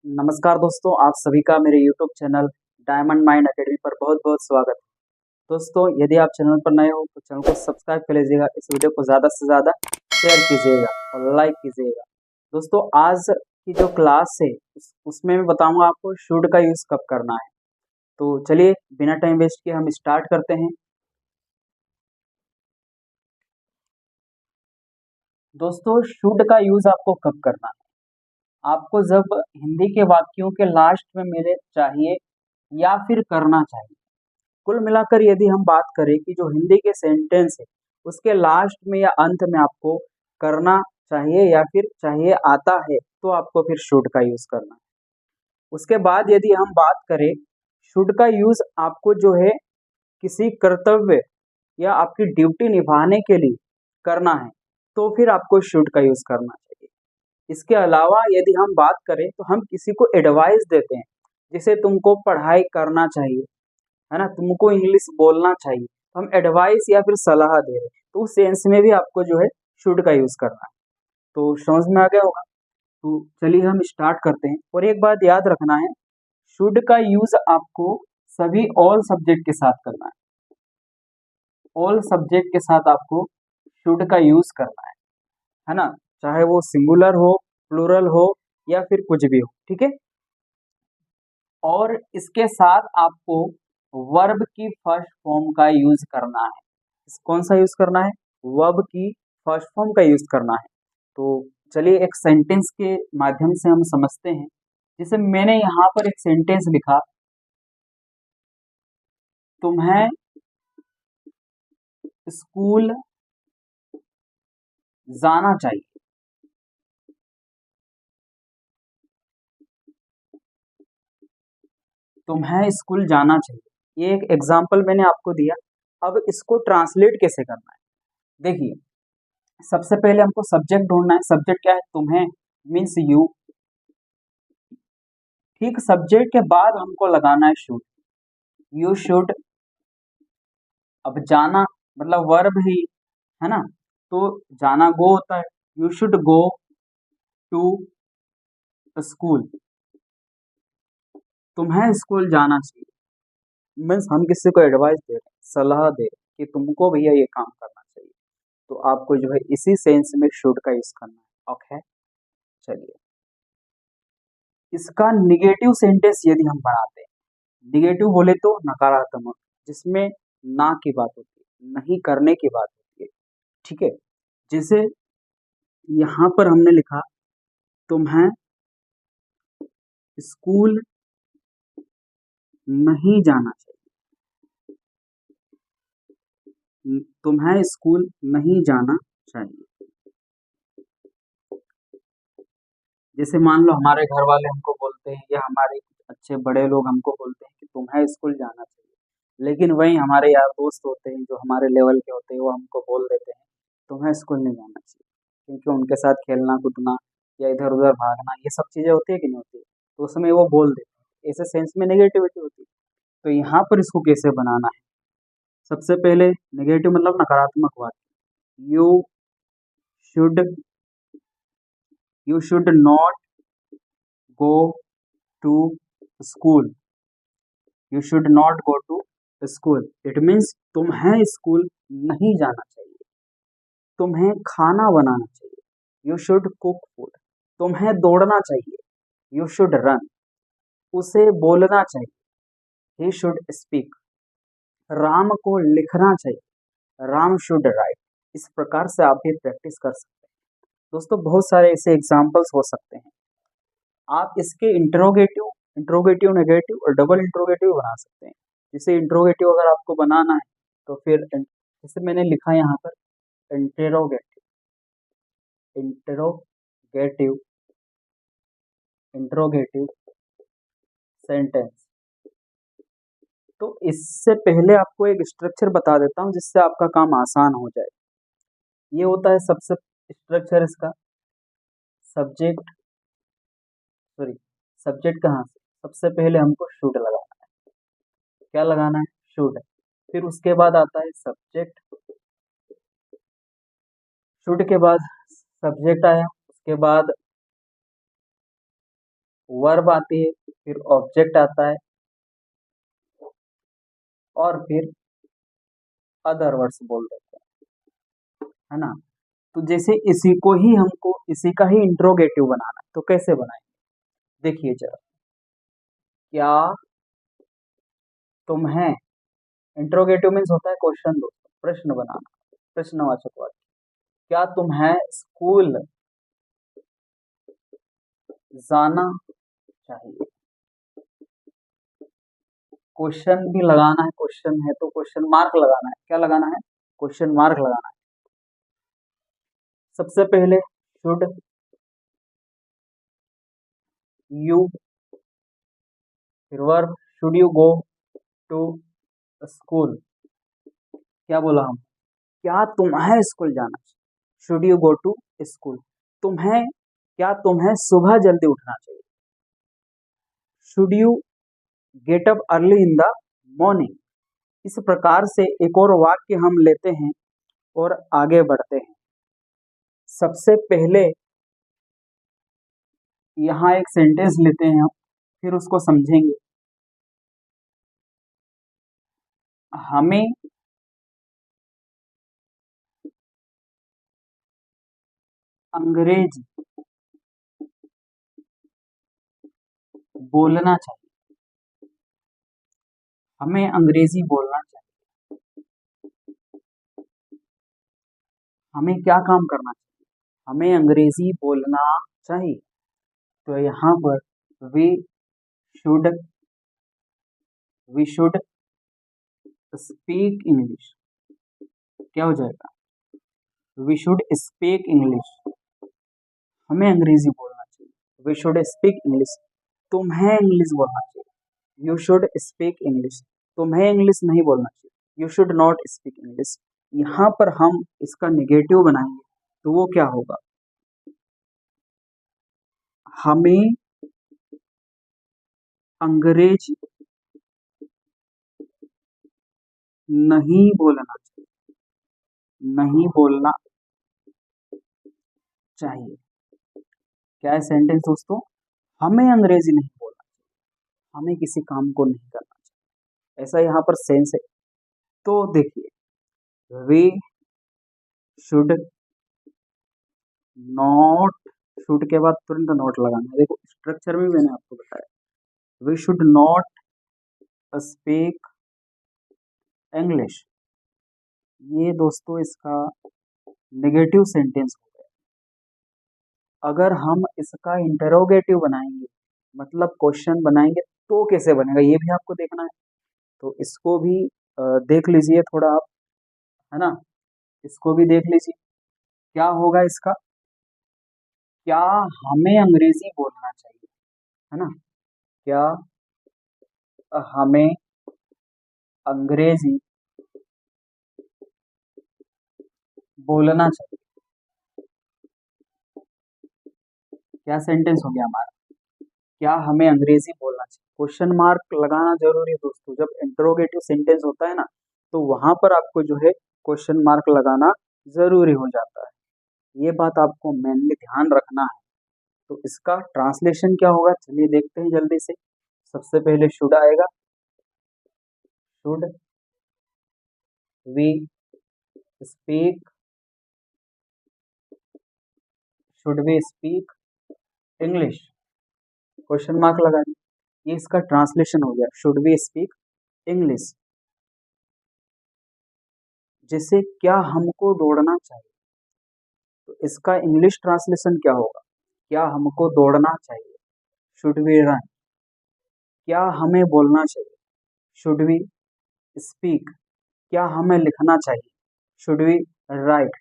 नमस्कार दोस्तों, आप सभी का मेरे YouTube channel diamond mind academy पर बहुत बहुत स्वागत है। दोस्तों, यदि आप चैनल पर नए हो तो चैनल को सब्सक्राइब कर लीजिएगा, इस वीडियो को ज़्यादा से ज़्यादा शेयर कीजिएगा और लाइक कीजिएगा। दोस्तों, आज की जो क्लास है उसमें मैं बताऊंगा आपको शुड का यूज़ कब करना है। तो चलिए बिना टाइम वेस्ट किए हम स्टार्ट करते हैं। दोस्तों, शुड का यूज़ आपको कब करना है? आपको जब हिंदी के वाक्यों के लास्ट में मेरे चाहिए या फिर करना चाहिए। कुल मिलाकर यदि हम बात करें कि जो हिंदी के सेंटेंस है उसके लास्ट में या अंत में आपको करना चाहिए या फिर चाहिए आता है तो आपको फिर शुड का यूज करना है। उसके बाद यदि हम बात करें शुड का यूज आपको जो है किसी कर्तव्य या आपकी ड्यूटी निभाने के लिए करना है तो फिर आपको शुड का यूज करना चाहिए। इसके अलावा यदि हम बात करें तो हम किसी को एडवाइस देते हैं, जैसे तुमको पढ़ाई करना चाहिए, है ना, तुमको इंग्लिश बोलना चाहिए, तो हम एडवाइस या फिर सलाह दे रहे हैं, तो उस सेंस में भी आपको जो है शुड का यूज करना है। तो समझ में आ गया होगा। तो चलिए हम स्टार्ट करते हैं। और एक बात याद रखना है, शुड का यूज आपको सभी ऑल सब्जेक्ट के साथ करना है। ऑल सब्जेक्ट के साथ आपको शुड का यूज करना है ना, चाहे वो सिंगुलर हो, प्लूरल हो या फिर कुछ भी हो, ठीक है। और इसके साथ आपको वर्ब की फर्स्ट फॉर्म का यूज करना है। कौन सा यूज करना है? वर्ब की फर्स्ट फॉर्म का यूज करना है। तो चलिए एक सेंटेंस के माध्यम से हम समझते हैं। जैसे मैंने यहाँ पर एक सेंटेंस लिखा, तुम्हें स्कूल जाना चाहिए। तुम्हें स्कूल जाना चाहिए, ये एक एग्जाम्पल मैंने आपको दिया। अब इसको ट्रांसलेट कैसे करना है, देखिए। सबसे पहले हमको सब्जेक्ट ढूंढना है। सब्जेक्ट क्या है? तुम्हें मीन्स यू। ठीक, सब्जेक्ट के बाद हमको लगाना है शुड। You should. अब जाना मतलब वर्ब ही है ना, तो जाना गो होता है। You should go to school. तुम्हें स्कूल जाना चाहिए मीन्स हम किसी को एडवाइस दे रहे हैं, सलाह दे रहे हैं कि तुमको भैया ये काम करना चाहिए, तो आपको जो है इसी सेंस में शुड का यूज करना है। ओके, चलिए इसका निगेटिव सेंटेंस यदि हम बनाते हैं, निगेटिव बोले तो नकारात्मक, जिसमें ना की बात होती है, नहीं करने की बात होती है, ठीक है। जैसे यहाँ पर हमने लिखा, तुम्हें स्कूल नहीं जाना चाहिए। तुम्हें स्कूल नहीं जाना चाहिए। जैसे मान लो हमारे घर वाले हमको बोलते हैं या हमारे अच्छे बड़े लोग हमको बोलते हैं कि तुम्हें स्कूल जाना चाहिए, लेकिन वहीं हमारे यार दोस्त होते हैं जो हमारे लेवल के होते हैं, वो हमको बोल देते हैं तुम्हें स्कूल नहीं जाना चाहिए, क्योंकि उनके साथ खेलना कूदना या इधर उधर भागना ये सब चीजें होती है कि नहीं होती है, तो उसमें वो बोल देते हैं, ऐसे सेंस में नेगेटिविटी होती है। तो यहाँ पर इसको कैसे बनाना है? सबसे पहले नेगेटिव मतलब नकारात्मक बात, you should, you should not go to school. You should not go to school, it means तुम्हें स्कूल नहीं जाना चाहिए। तुम्हें खाना बनाना चाहिए, यू शुड कुक फूड। तुम्हें दौड़ना चाहिए, यू शुड रन। उसे बोलना चाहिए, ही शुड स्पीक। राम को लिखना चाहिए, राम शुड राइट। इस प्रकार से आप भी प्रैक्टिस कर सकते हैं। दोस्तों, बहुत सारे ऐसे एग्जाम्पल्स हो सकते हैं। आप इसके इंट्रोगेटिव, इंट्रोगेटिव नेगेटिव और डबल इंट्रोगेटिव बना सकते हैं। जैसे इंट्रोगेटिव अगर आपको बनाना है तो फिर जैसे मैंने लिखा यहाँ पर इंटेरोगेटिव, इंट्रोगेटिव, इंट्रोगेटिव सेंटेंस। तो इससे पहले आपको एक स्ट्रक्चर बता देता हूँ जिससे आपका काम आसान हो जाए। ये होता है सबसे स्ट्रक्चर इसका, सब्जेक्ट, सॉरी, सब्जेक्ट कहाँ से? सबसे पहले हमको शुड लगाना है। क्या लगाना है? शुड। फिर उसके बाद आता है सब्जेक्ट, शुड के बाद सब्जेक्ट आया, उसके बाद वर्ब आती है, फिर ऑब्जेक्ट आता है, और फिर अदर वर्ड्स बोल देते हैं, है ना। तो जैसे इसी को ही हमको इसी का ही इंट्रोगेटिव बनाना है, तो कैसे बनाएंगे देखिए जरा। क्या तुम्हें, इंट्रोगेटिव मीन्स होता है क्वेश्चन दोस्तों, प्रश्न बनाना, प्रश्नवाचक वाक्य। क्या तुम्हें स्कूल जाना चाहिए? क्वेश्चन भी लगाना है, क्वेश्चन है तो क्वेश्चन मार्क लगाना है। क्या लगाना है? क्वेश्चन मार्क लगाना है। सबसे पहले शुड यू, फिर verb should you go to school. क्या बोला हम? क्या तुम्हें स्कूल जाना चाहिए? Should you go to school. तुम्हें, क्या तुम्हें सुबह जल्दी उठना चाहिए? Should you get up early in the morning. इस प्रकार से एक और वाक्य हम लेते हैं और आगे बढ़ते हैं। सबसे पहले यहाँ एक सेंटेंस लेते हैं हम, फिर उसको समझेंगे। हमें अंग्रेजी बोलना चाहिए। हमें अंग्रेजी बोलना चाहिए। हमें क्या काम करना चाहिए? हमें अंग्रेजी बोलना चाहिए। तो यहाँ पर we should, we should speak English. क्या हो जाएगा? We should speak English. हमें अंग्रेजी बोलना चाहिए। We should speak English. तुम्हें इंग्लिश बोलना चाहिए। You should speak English. तुम्हें इंग्लिश नहीं बोलना चाहिए। You should not speak English. यहाँ पर हम इसका निगेटिव बनाएंगे तो वो क्या होगा? हमें अंग्रेजी नहीं बोलना चाहिए। नहीं बोलना चाहिए। क्या है सेंटेंस दोस्तों? हमें अंग्रेजी नहीं बोलना चाहिए, हमें किसी काम को नहीं करना चाहिए, ऐसा यहाँ पर सेंस है। तो देखिए, वी शुड नॉट, शुड के बाद तुरंत नॉट लगाना है। देखो स्ट्रक्चर में मैंने आपको बताया, we should not speak English. ये दोस्तों इसका नेगेटिव सेंटेंस हो गया। अगर हम इसका इंटरोगेटिव बनाएंगे, मतलब क्वेश्चन बनाएंगे, तो कैसे बनेगा ये भी आपको देखना है। तो इसको भी देख लीजिए थोड़ा आप, है ना। इसको भी देख लीजिए क्या होगा इसका। क्या हमें अंग्रेजी बोलना चाहिए, है ना। क्या हमें अंग्रेजी बोलना चाहिए। क्या सेंटेंस हो गया हमारा? क्या हमें अंग्रेजी बोलना चाहिए। क्वेश्चन मार्क लगाना जरूरी है दोस्तों। जब इंटरोगेटिव सेंटेंस होता है ना, तो वहां पर आपको जो है क्वेश्चन मार्क लगाना जरूरी हो जाता है। ये बात आपको मेनली ध्यान रखना है। तो इसका ट्रांसलेशन क्या होगा, चलिए देखते हैं जल्दी से। सबसे पहले शुड आएगा। Should we speak, should we speak English, question mark लगा दिया। ये इसका ट्रांसलेशन हो गया, शुड वी स्पीक इंग्लिश। जैसे क्या हमको दौड़ना चाहिए, तो इसका इंग्लिश ट्रांसलेशन क्या होगा? क्या हमको दौड़ना चाहिए, शुड वी रन। क्या हमें बोलना चाहिए, शुड वी स्पीक। क्या हमें लिखना चाहिए, शुड वी राइट।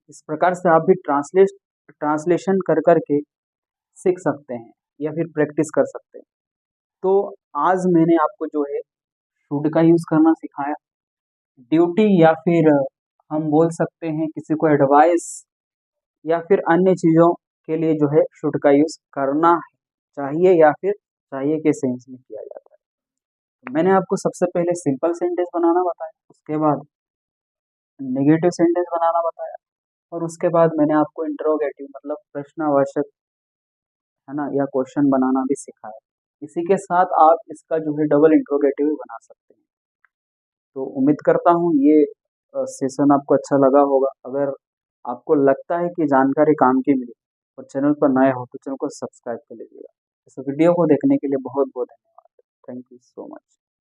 इस प्रकार से आप भी ट्रांसलेशन कर करके सीख सकते हैं या फिर प्रैक्टिस कर सकते हैं। तो आज मैंने आपको जो है शुड का यूज करना सिखाया। ड्यूटी या फिर हम बोल सकते हैं किसी को एडवाइस या फिर अन्य चीजों के लिए जो है शुड का यूज करना चाहिए या फिर चाहिए के सेंस में किया जाता है। तो मैंने आपको सबसे पहले सिंपल सेंटेंस बनाना बताया, उसके बाद नेगेटिव सेंटेंस बनाना बताया, और उसके बाद मैंने आपको इंटरोगेटिव मतलब प्रश्नवाचक, है ना, या क्वेश्चन बनाना भी सिखाया। इसी के साथ आप इसका जो है डबल इंट्रोगेटिव भी बना सकते हैं। तो उम्मीद करता हूँ ये सेशन आपको अच्छा लगा होगा। अगर आपको लगता है कि जानकारी काम की मिली और चैनल पर नए हो तो चैनल को सब्सक्राइब कर लीजिएगा। इस वीडियो को देखने के लिए बहुत बहुत धन्यवाद। Thank you so much.